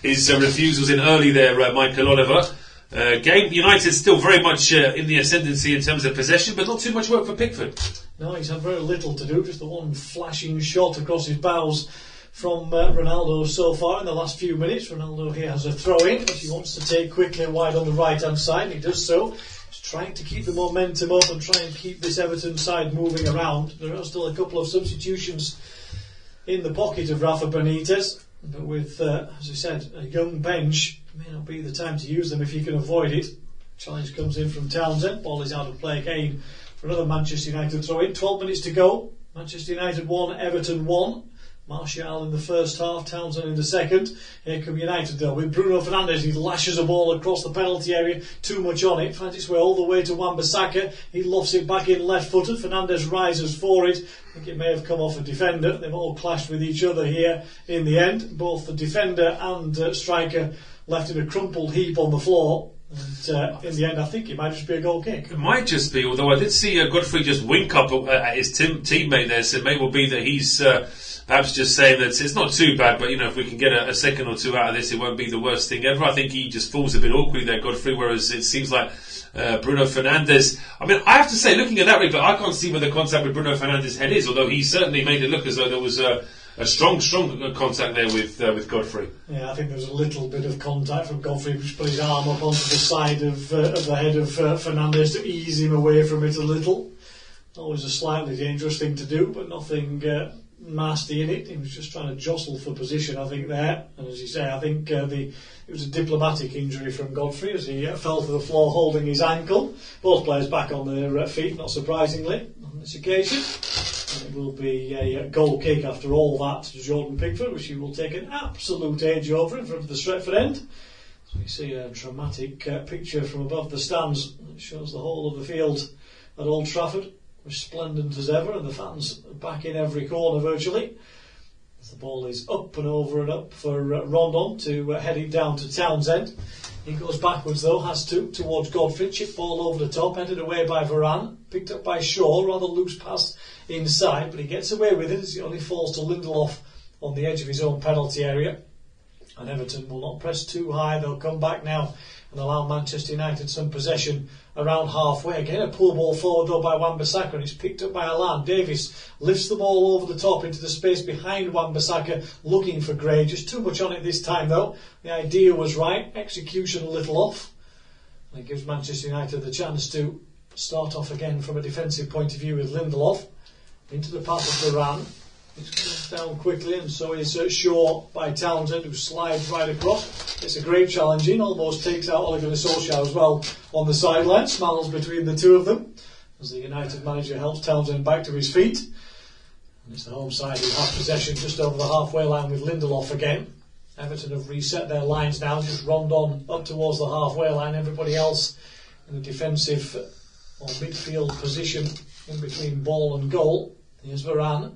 refusals in early there, Michael Oliver. Game United still very much in the ascendancy in terms of possession, but not too much work for Pickford. No, he's had very little to do. Just the one flashing shot across his bows from Ronaldo so far in the last few minutes. Ronaldo here has a throw-in, which he wants to take quickly and wide on the right-hand side, and he does so. He's trying to keep the momentum up and try and keep this Everton side moving around. There are still a couple of substitutions in the pocket of Rafa Benitez, but with, as I said, a young bench, it may not be the time to use them if you can avoid it. Challenge comes in from Townsend. Ball is out of play again for another Manchester United throw-in. 12 minutes to go. Manchester United 1, Everton 1. Martial in the first half, Townsend in the second. Here come United though with Bruno Fernandes. He lashes a ball across the penalty area, too much on it, finds its way all the way to Wan-Bissaka. He lofts it back in left-footed. Fernandes rises for it. I think it may have come off a defender. They've all clashed with each other here in the end. Both the defender and striker left in a crumpled heap on the floor. And in the end, I think it might just be a goal kick. It might just be, although I did see Godfrey just wink up at his teammate there, so it may well be that he's perhaps just saying that it's not too bad, but if we can get a second or 2 out of this, it won't be the worst thing ever. I think he just falls a bit awkwardly there, Godfrey, whereas it seems like Bruno Fernandes. I mean, I have to say, looking at that, Rick, I can't see where the contact with Bruno Fernandes' head is, although he certainly made it look as though there was a strong contact there with Godfrey. Yeah, I think there was a little bit of contact from Godfrey, which put his arm up onto the side of the head of Fernandes to ease him away from it a little. Always a slightly dangerous thing to do, but nothing nasty in it. He was just trying to jostle for position, I think, there. And as you say, I think it was a diplomatic injury from Godfrey as he fell to the floor holding his ankle. Both players back on their feet, not surprisingly, on this occasion. And it will be a goal kick after all that to Jordan Pickford, which he will take an absolute edge over in front of the Stretford end. So you see a dramatic picture from above the stands that shows the whole of the field at Old Trafford. Resplendent as ever, and the fans back in every corner virtually. As the ball is up and over and up for Rondon to head it down to Townsend. He goes backwards though, has to, towards Godfrey. Chip ball over the top, headed away by Varane. Picked up by Shaw, rather loose pass inside, but he gets away with it as he only falls to Lindelof on the edge of his own penalty area. And Everton will not press too high. They'll come back now and allow Manchester United some possession around halfway. Again, a pull ball forward though by Wan-Bissaka, and it's picked up by Alan. Davis lifts the ball over the top into the space behind Wan-Bissaka, looking for Gray. Just too much on it this time though. The idea was right, execution a little off. And it gives Manchester United the chance to start off again from a defensive point of view with Lindelof. Into the path of Varane. It comes down quickly, and so is Shaw by Townsend, who slides right across. It's a great challenge in, almost takes out Oliver Solskjaer as well on the sideline. Smiles between the two of them as the United manager helps Townsend back to his feet. And it's the home side who have possession just over the halfway line with Lindelof again. Everton have reset their lines now, just Rondon up towards the halfway line. Everybody else in a defensive or midfield position in between ball and goal. Here's Varane.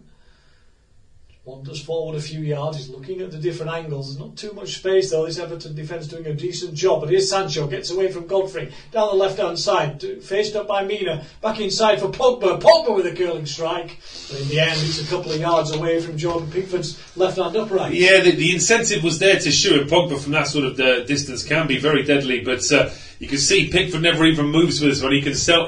Wanders forward a few yards. He's looking at the different angles. There's not too much space though. This Everton defence doing a decent job. But here's Sancho. Gets away from Godfrey. Down the left-hand side. Faced up by Mina. Back inside for Pogba. Pogba with a curling strike. But in the end, it's a couple of yards away from Jordan Pickford's left-hand upright. Yeah, the incentive was there to shoot. Pogba from that sort of distance can be very deadly. But you can see Pickford never even moves with this one. He can tell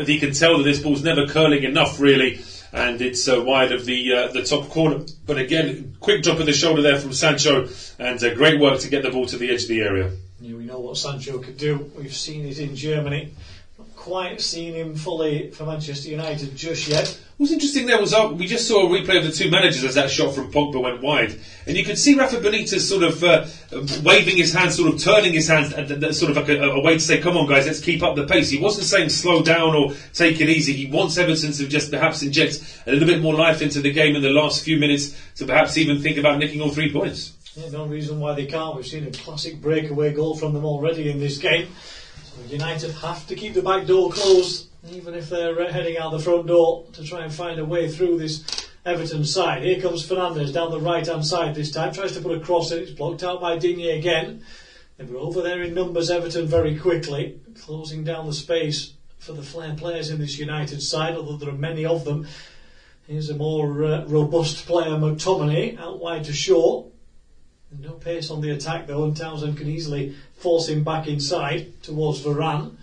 that this ball's never curling enough, really. And it's wide of the top corner. But again, quick drop of the shoulder there from Sancho, and great work to get the ball to the edge of the area. Yeah, we know what Sancho could do. We've seen it in Germany. Not quite seen him fully for Manchester United just yet. What was interesting there was we just saw a replay of the two managers as that shot from Pogba went wide, and you could see Rafa Benitez sort of waving his hands, sort of turning his hands, sort of like a way to say, "Come on, guys, let's keep up the pace." He wasn't saying slow down or take it easy. He wants Everton to just perhaps inject a little bit more life into the game in the last few minutes to perhaps even think about nicking all 3 points. Yeah, no reason why they can't. We've seen a classic breakaway goal from them already in this game. So United have to keep the back door closed, even if they're heading out the front door to try and find a way through this Everton side. Here comes Fernandes down the right-hand side this time. Tries to put a cross in. It's blocked out by Digne again. They were over there in numbers, Everton, very quickly, closing down the space for the flair players in this United side, although there are many of them. Here's a more robust player, McTominay, out wide to Shaw. No pace on the attack though, and Townsend can easily force him back inside towards Varane.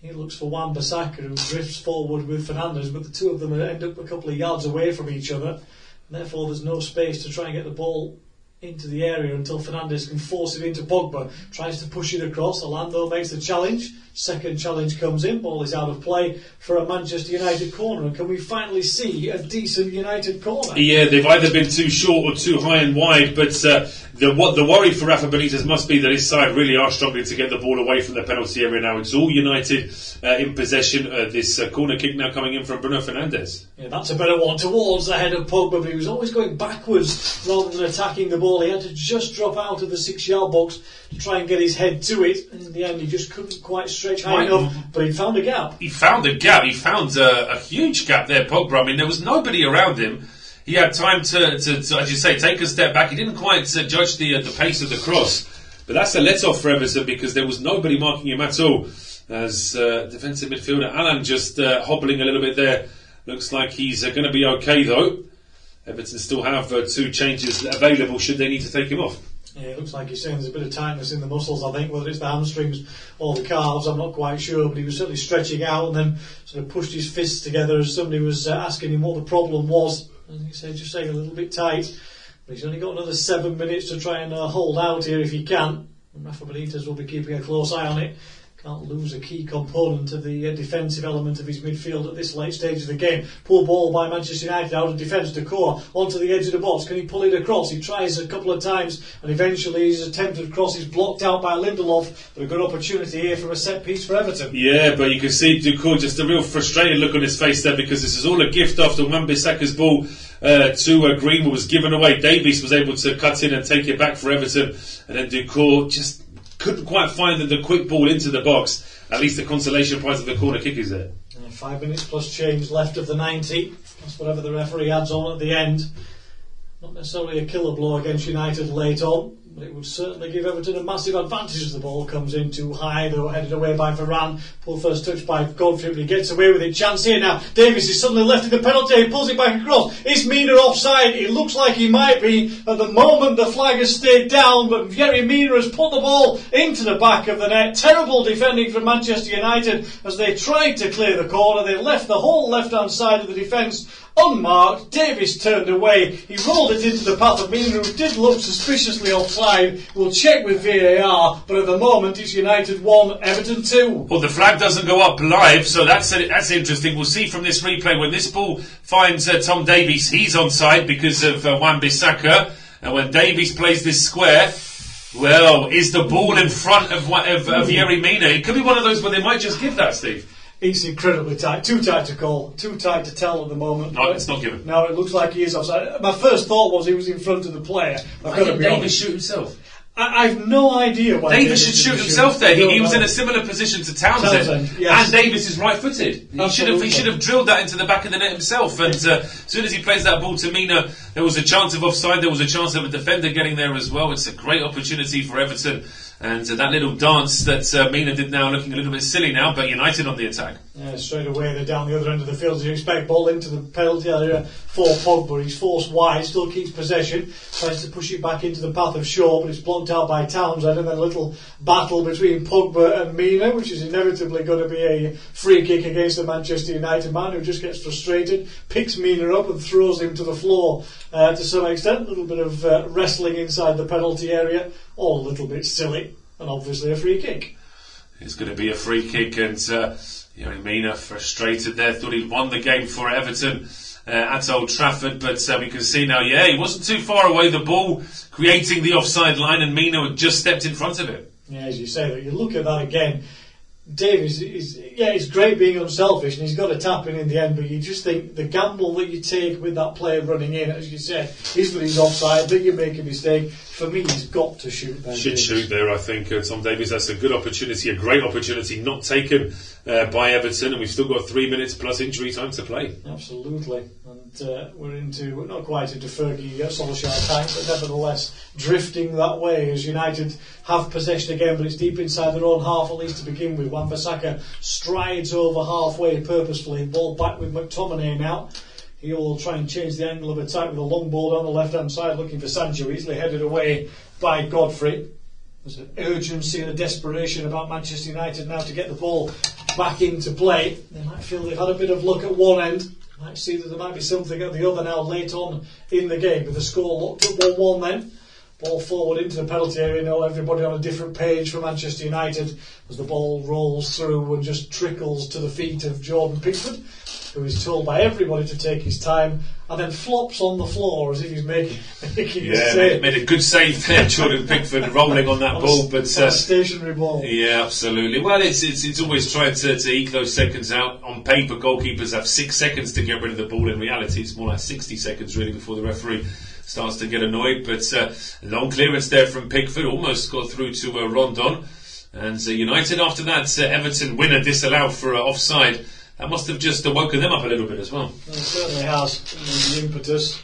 He looks for Wan-Bissaka, who drifts forward with Fernandes, but the two of them end up a couple of yards away from each other. And therefore there's no space to try and get the ball into the area until Fernandes can force it into Pogba. Tries to push it across. Orlando makes the challenge. Second challenge comes in. Ball is out of play for a Manchester United corner. And can we finally see a decent United corner? Yeah, they've either been too short or too high and wide. But the worry for Rafa Benitez must be that his side really are struggling to get the ball away from the penalty area now. It's all United in possession. This corner kick now coming in from Bruno Fernandes. Yeah, that's a better one towards the head of Pogba, but he was always going backwards rather than attacking the ball. He had to just drop out of the 6-yard box to try and get his head to it, and in the end he just couldn't quite stretch high enough, but he found a gap. He found a gap. He found a huge gap there, Pogba. I mean, there was nobody around him. He had time to as you say, take a step back. He didn't quite judge the pace of the cross, but that's a let-off for Everton because there was nobody marking him at all. As defensive midfielder Alan just hobbling a little bit there. Looks like he's going to be okay though. Everton still have 2 changes available should they need to take him off. Yeah, it looks like he's saying there's a bit of tightness in the muscles, I think, whether it's the hamstrings or the calves, I'm not quite sure, but he was certainly stretching out and then sort of pushed his fists together as somebody was asking him what the problem was, and he said, just saying a little bit tight, but he's only got another 7 minutes to try and hold out here if he can, and Rafa Benitez will be keeping a close eye on it, Can't lose a key component of the defensive element of his midfield at this late stage of the game. Poor ball by Manchester United out of defence. Decor onto the edge of the box. Can he pull it across? He tries a couple of times and eventually his attempted cross is blocked out by Lindelof. But a good opportunity here from a set piece for Everton. Yeah, but you can see Decor just a real frustrated look on his face there, because this is all a gift after Wan-Bissaka's ball to Greenwood was given away. Davies was able to cut in and take it back for Everton, and then Decor just couldn't quite find the quick ball into the box. At least the consolation prize of the corner kick is there. 5 minutes plus change left of the 90. That's whatever the referee adds on at the end. Not necessarily a killer blow against United late on, but it would certainly give Everton a massive advantage as the ball comes in too high, though headed away by Varane. Poor first touch by Godfrey, but he gets away with it. Chance here now. Davies is suddenly left in the penalty. He pulls it back across. Is Mina offside? It looks like he might be. At the moment the flag has stayed down, but Yerry Mina has put the ball into the back of the net. Terrible defending from Manchester United as they tried to clear the corner. They left the whole left hand side of the defence unmarked. Davies turned away. He rolled it into the path of Mina, who did look suspiciously offside. We'll check with VAR, but at the moment it's United 1, Everton 2. Well, the flag doesn't go up live, so that's interesting. We'll see from this replay when this ball finds Tom Davies, he's onside because of Wan-Bissaka, and when Davies plays this square, well, is the ball in front of Yerry Mina? It could be one of those where they might just give that, Steve. It's incredibly tight. Too tight to call. Too tight to tell at the moment. No, it's not given. No, it looks like he is offside. My first thought was he was in front of the player. I've got to be honest. Davies shoot himself. I've no idea why Davies should shoot himself there. He was in a similar position to Townsend, yes. And Davies is right-footed. He should have drilled that into the back of the net himself. And as soon as he plays that ball to Mina, there was a chance of offside. There was a chance of a defender getting there as well. It's a great opportunity for Everton. And that little dance that Mina did now, looking a little bit silly now, but United on the attack. Yeah, straight away they're down the other end of the field as you expect. Ball into the penalty area for Pogba. He's forced wide, still keeps possession, tries to push it back into the path of Shaw, but it's blocked out by Townsend. And then a little battle between Pogba and Mina, which is inevitably going to be a free kick against the Manchester United man, who just gets frustrated, picks Mina up and throws him to the floor to some extent. A little bit of wrestling inside the penalty area, all a little bit silly, and obviously a free kick. It's going to be a free kick, and Mina frustrated there, thought he'd won the game for Everton at Old Trafford, but we can see now, he wasn't too far away, the ball creating the offside line, and Mina had just stepped in front of it. Yeah, as you say, that you look at that again, Davies it's great being unselfish and he's got a tap in the end, but you just think the gamble that you take with that player running in, as you said, is that he's offside, that you make a mistake. For me, he's got to shoot there. Should shoot there, I think. Tom Davies, that's a good opportunity, a great opportunity, not taken by Everton, and we've still got 3 minutes plus injury time to play. Absolutely, and we're not quite into Fergie Solskjaer time, but nevertheless drifting that way as United have possession again, but it's deep inside their own half, at least to begin with. Wan-Bissaka strides over halfway purposefully, ball back with McTominay now. He'll try and change the angle of attack with a long ball down the left-hand side, looking for Sancho, easily headed away by Godfrey. There's an urgency and a desperation about Manchester United now to get the ball back into play. They might feel they've had a bit of luck at one end. Might see that there might be something at the other now late on in the game, with the score locked at 1-1 then. Ball forward into the penalty area. Now everybody on a different page for Manchester United as the ball rolls through and just trickles to the feet of Jordan Pickford, who is told by everybody to take his time, and then flops on the floor as if he's making a save. Made a good save there, Jordan Pickford, rolling on that ball, but a stationary ball. Yeah, absolutely. Well, it's always trying to eke those seconds out. On paper, goalkeepers have 6 seconds to get rid of the ball. In reality, it's more like 60 seconds really before the referee starts to get annoyed. But long clearance there from Pickford, almost got through to Rondon, and United after that Everton winner disallowed for offside. That must have just woken them up a little bit as well. It certainly has. The impetus,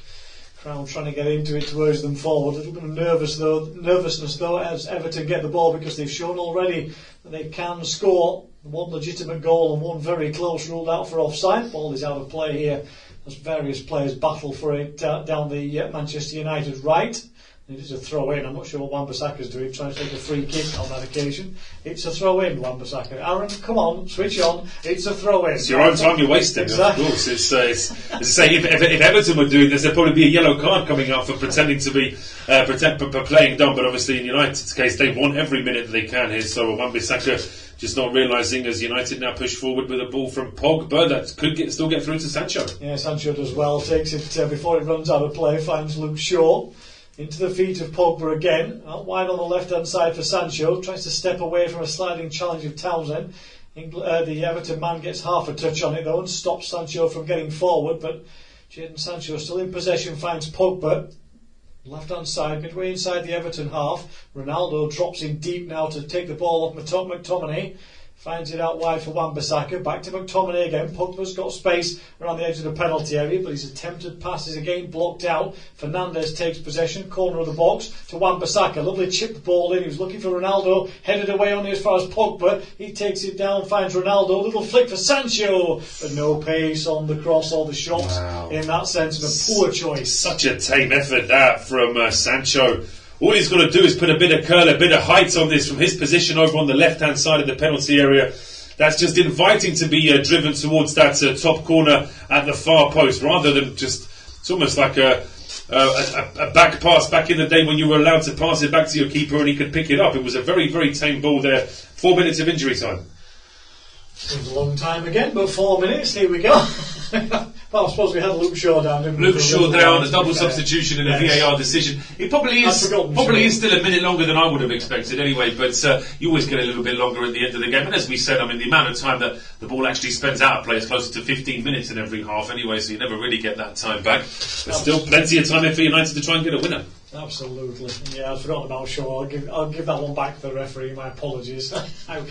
Crown trying to get into it to urge them forward. A little bit of nervousness though as Everton get the ball, because they've shown already that they can score. One legitimate goal and one very close, ruled out for offside. Ball is out of play here as various players battle for it down the Manchester United right. It is a throw in. I'm not sure what Wan-Bissaka's doing, trying to take a free kick on that occasion. It's a throw in, Wan-Bissaka. Aaron, come on, switch on. It's a throw in. It's your own time you're wasting, exactly. Of course. It's as I say, if Everton were doing this, there'd probably be a yellow card coming out for pretending to be playing dumb. But obviously, in United's case, they want every minute that they can here. So Wan-Bissaka just not realising as United now push forward with a ball from Pogba that could still get through to Sancho. Yeah, Sancho does well, takes it before it runs out of play, finds Luke Shaw. Into the feet of Pogba again, out wide on the left-hand side for Sancho, tries to step away from a sliding challenge of Townsend. The Everton man gets half a touch on it though and stops Sancho from getting forward, but Jadon Sancho still in possession, finds Pogba. Left-hand side, midway inside the Everton half. Ronaldo drops in deep now to take the ball off McTominay. Finds it out wide for Wan-Bissaka. Back to McTominay again. Pogba's got space around the edge of the penalty area, but his attempted pass is again blocked out. Fernandes takes possession, corner of the box to Wan-Bissaka. Lovely chipped ball in. He was looking for Ronaldo, headed away only as far as Pogba. He takes it down, finds Ronaldo. Little flick for Sancho, but no pace on the cross or the shot. Wow. In that sense, and a poor choice. Such a tame effort that from Sancho. All he's got to do is put a bit of curl, a bit of height on this from his position over on the left-hand side of the penalty area. That's just inviting to be driven towards that top corner at the far post, rather than just, it's almost like a back pass back in the day when you were allowed to pass it back to your keeper and he could pick it up. It was a very, very tame ball there. 4 minutes of injury time. Seems a long time again, but 4 minutes, here we go. Well, I suppose we had Luke Shaw down, didn't we? Luke Shaw down, a double substitution and a VAR decision. It probably is still a minute longer than I would have expected anyway, but you always get a little bit longer at the end of the game. And as we said, I mean, the amount of time that the ball actually spends out of play is closer to 15 minutes in every half anyway, so you never really get that time back. But still plenty of time in for United to try and get a winner. Absolutely. Yeah, I've forgotten about Shaw. I'll give that one back to the referee. My apologies.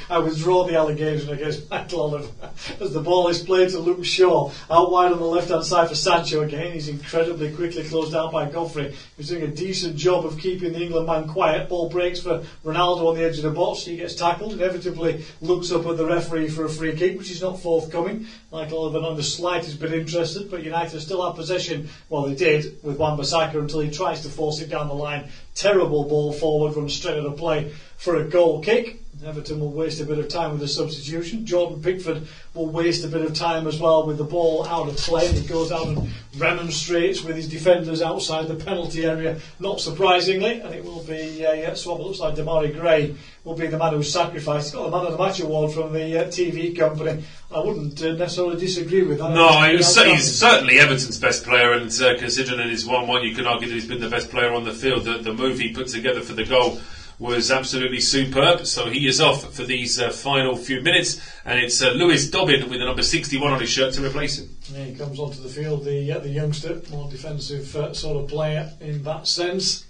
I withdraw the allegation against Michael Oliver as the ball is played to Luke Shaw. Out wide on the left-hand side for Sancho again. He's incredibly quickly closed down by Godfrey. He's doing a decent job of keeping the England man quiet. Ball breaks for Ronaldo on the edge of the box. He gets tackled. Inevitably looks up at the referee for a free kick, which is not forthcoming. Michael Oliver not the slightest bit interested, but United still have possession. Well, they did with Wan-Bissaka until he tries to force it down the line. Terrible ball forward, runs straight out of play for a goal kick. Everton will waste a bit of time with the substitution. Jordan Pickford will waste a bit of time as well with the ball out of play. He goes out and remonstrates with his defenders outside the penalty area, not surprisingly, and it will be a swap. It looks like Demarai Gray will be the man who's sacrificed. He got the Man of the Match award from the TV company. I wouldn't necessarily disagree with that. No, he's certainly Everton's best player, and considering it is 1-1, you can argue that he's been the best player on the field. The move he put together for the goal was absolutely superb. So he is off for these final few minutes, and it's Lewis Dobbin with the number 61 on his shirt to replace him. Yeah, he comes onto the field, the youngster, more defensive sort of player in that sense.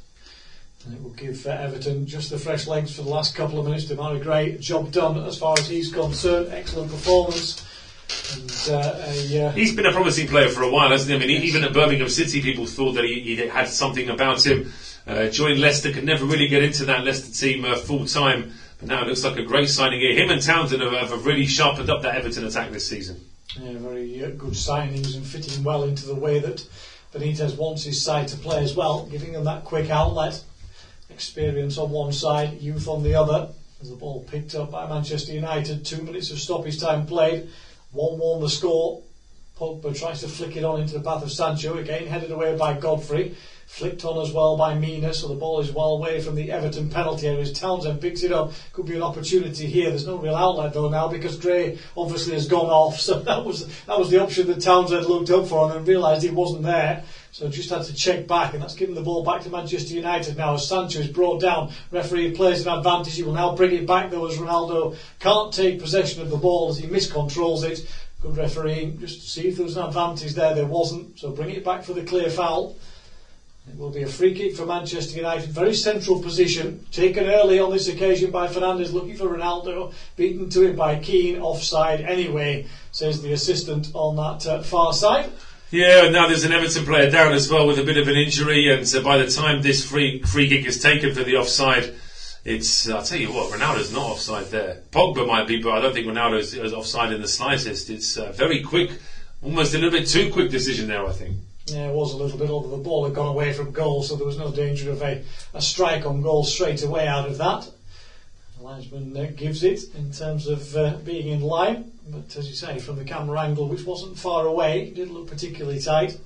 And it will give Everton just the fresh legs for the last couple of minutes. Demarai Gray, job done as far as he's concerned. Excellent performance. And, he's been a promising player for a while, hasn't he? I mean, even at Birmingham City, people thought that he had something about him. Joined Leicester, could never really get into that Leicester team full time, but now it looks like a great signing here. Him and Townsend have really sharpened up that Everton attack this season. Yeah, very good signings and fitting well into the way that Benitez wants his side to play as well, giving them that quick outlet, experience on one side, youth on the other. As the ball picked up by Manchester United, 2 minutes of stoppage time played, 1-1 the score. Pogba tries to flick it on into the path of Sancho, again headed away by Godfrey. Flicked on as well by Mina, so the ball is well away from the Everton penalty area as Townsend picks it up. Could be an opportunity here. There's no real outlet though now because Gray obviously has gone off, so that was the option that Townsend looked up for and then realised he wasn't there. So just had to check back, and that's given the ball back to Manchester United now as Sancho is brought down. Referee plays an advantage. He will now bring it back though as Ronaldo can't take possession of the ball as he miscontrols it. Good refereeing just to see if there was an advantage there. There wasn't, so bring it back for the clear foul. It will be a free kick for Manchester United. Very central position. Taken early on this occasion by Fernandes, looking for Ronaldo. Beaten to it by Keane. Offside anyway, says the assistant on that far side. Yeah, and now there's an Everton player down as well with a bit of an injury. And by the time this free kick is taken for the offside, I'll tell you what, Ronaldo's not offside there. Pogba might be, but I don't think Ronaldo is offside in the slightest. It's a very quick, almost a little bit too quick decision there, I think. Yeah, it was a little bit, although the ball had gone away from goal, so there was no danger of a strike on goal straight away out of that. The linesman gives it in terms of being in line, but as you say, from the camera angle, which wasn't far away, it didn't look particularly tight.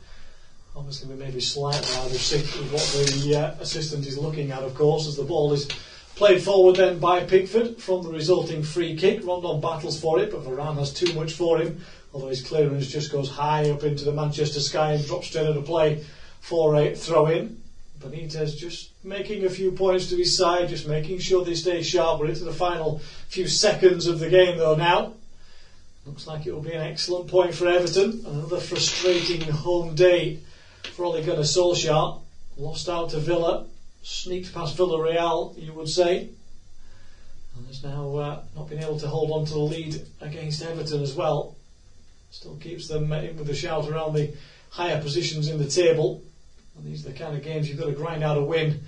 Obviously, we may be slightly out of sync with what the assistant is looking at, of course, as the ball is Played forward then by Pickford from the resulting free kick. Rondon battles for it, but Varane has too much for him, although his clearance just goes high up into the Manchester sky and drops straight out of play for a throw-in. Benitez just making a few points to his side, just making sure they stay sharp. We're into the final few seconds of the game though now. Looks like it will be an excellent point for Everton. Another frustrating home day for Ole Gunnar Solskjaer. Lost out to Villa, sneaked past Villarreal, you would say. And has now not been able to hold on to the lead against Everton as well. Still keeps them in with a shout around the higher positions in the table. And these are the kind of games you've got to grind out a win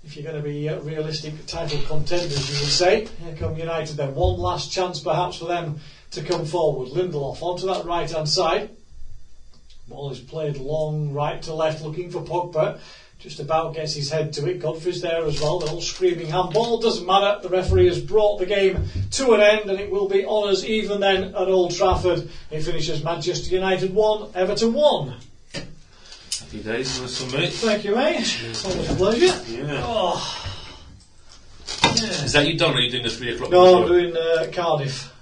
if you're going to be realistic title contenders, you would say. Here come United then. One last chance perhaps for them to come forward. Lindelof onto that right hand side. Ball is played long right to left looking for Pogba. Just about gets his head to it. Godfrey's there as well. The whole screaming handball. Doesn't matter. The referee has brought the game to an end and it will be honours even then at Old Trafford. It finishes Manchester United 1, Everton 1. Happy days, nice one, mate. Thank you, mate. Always a pleasure. Yeah. Oh. Yeah. Is that you done, or are you doing the 3 o'clock? No, I'm doing Cardiff.